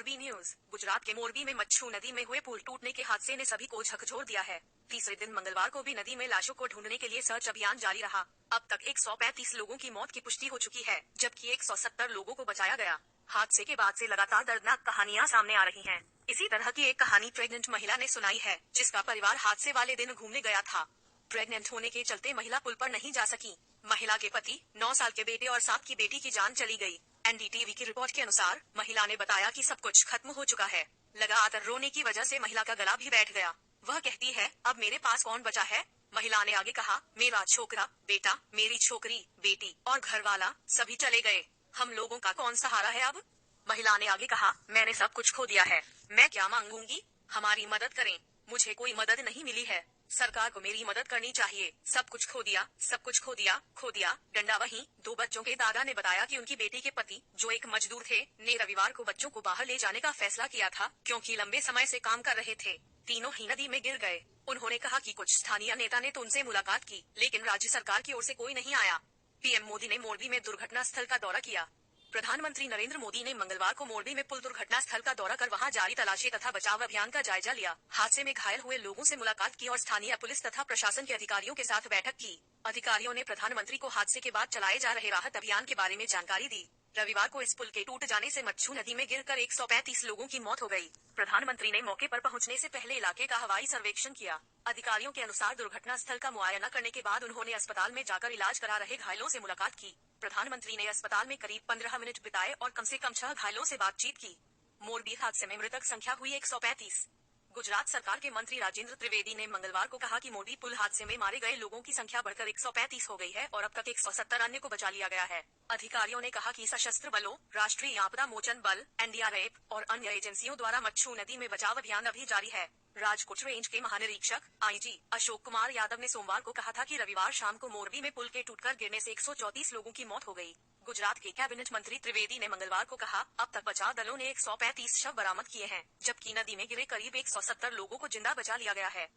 Morbi news. Gujarat के मोरबी में मच्छू नदी में हुए पुल टूटने के हादसे ने सभी को झकझोर दिया है। तीसरे दिन मंगलवार को भी नदी में लाशों को ढूंढने के लिए सर्च अभियान जारी रहा। अब तक 135 लोगों की मौत की पुष्टि हो चुकी है, जबकि 170 लोगों को बचाया गया। हादसे के बाद से लगातार दर्दनाक कहानियां सामने आ रही हैं। इसी तरह की एक कहानी प्रेग्नेंट महिला ने सुनाई है, जिसका परिवार हादसे वाले दिन घूमने गया था। प्रेग्नेंट होने के चलते महिला पुल पर नहीं जा सकी। महिला के पति, 9 साल के बेटे और 7 की बेटी की जान चली गई। एनडीटीवी की रिपोर्ट के अनुसार महिला ने बताया कि सब कुछ खत्म हो चुका है। लगातार रोने की वजह से महिला का गला भी बैठ गया। वह कहती है, अब मेरे पास कौन बचा है। महिला ने आगे कहा, मेरा छोकरा, बेटा, मेरी छोकरी, बेटी और घर वाला सभी चले गए। हम लोगों का कौन सहारा है अब। महिला ने आगे कहा, मैंने सब कुछ खो दिया है, मैं क्या मांगूंगी। हमारी मदद करें। मुझे कोई मदद नहीं मिली है। सरकार को मेरी मदद करनी चाहिए। सब कुछ खो दिया, सब कुछ खो दिया, खो दिया। डंडा। वहीं 2 बच्चों के दादा ने बताया कि उनकी बेटी के पति, जो एक मजदूर थे, ने रविवार को बच्चों को बाहर ले जाने का फैसला किया था, क्योंकि लंबे समय से काम कर रहे थे। तीनों ही नदी में गिर गए। उन्होंने कहा कि कुछ स्थानीय नेता ने तो उनसे मुलाकात की, लेकिन राज्य सरकार की ओर से कोई नहीं आया। पीएम मोदी ने मोरबी में दुर्घटना स्थल का दौरा किया। प्रधानमंत्री नरेंद्र मोदी ने मंगलवार को मोरबी में पुल दुर्घटना स्थल का दौरा कर वहां जारी तलाशी तथा बचाव अभियान का जायजा लिया। हादसे में घायल हुए लोगों से मुलाकात की और स्थानीय पुलिस तथा प्रशासन के अधिकारियों के साथ बैठक की। अधिकारियों ने प्रधानमंत्री को हादसे के बाद चलाए जा रहे राहत अभियान के बारे में जानकारी दी। रविवार को इस पुल के टूट जाने से मच्छू नदी में गिरकर 135 लोगों की मौत हो गई। प्रधानमंत्री ने मौके पर पहुंचने से पहले इलाके का हवाई सर्वेक्षण किया। अधिकारियों के अनुसार दुर्घटना स्थल का मुआयना करने के बाद उन्होंने अस्पताल में जाकर इलाज करा रहे घायलों से मुलाकात की। प्रधानमंत्री ने अस्पताल में करीब 15 मिनट बिताए और कम से कम 6 घायलों से बातचीत की। मोरबी हादसे में मृतक संख्या हुई 135। गुजरात सरकार के मंत्री राजेंद्र त्रिवेदी ने मंगलवार को कहा कि मोरबी पुल हादसे में मारे गए लोगों की संख्या बढ़कर 135 हो गई है और अब तक 170 अन्य को बचा लिया गया है। अधिकारियों ने कहा कि सशस्त्र बलों, राष्ट्रीय आपदा मोचन बल, एनडीआरएफ और अन्य एजेंसियों द्वारा मच्छू नदी में बचाव अभियान अभी जारी है। राजकोट रेंज के महानिरीक्षक आईजी अशोक कुमार यादव ने सोमवार को कहा था कि रविवार शाम को मोरबी में पुल के टूटकर गिरने से 134 लोगों की मौत हो गई। गुजरात के कैबिनेट मंत्री त्रिवेदी ने मंगलवार को कहा, अब तक बचाव दलों ने 135 शव बरामद किए हैं, जबकि नदी में गिरे करीब 170 लोगों को जिंदा बचा लिया गया है।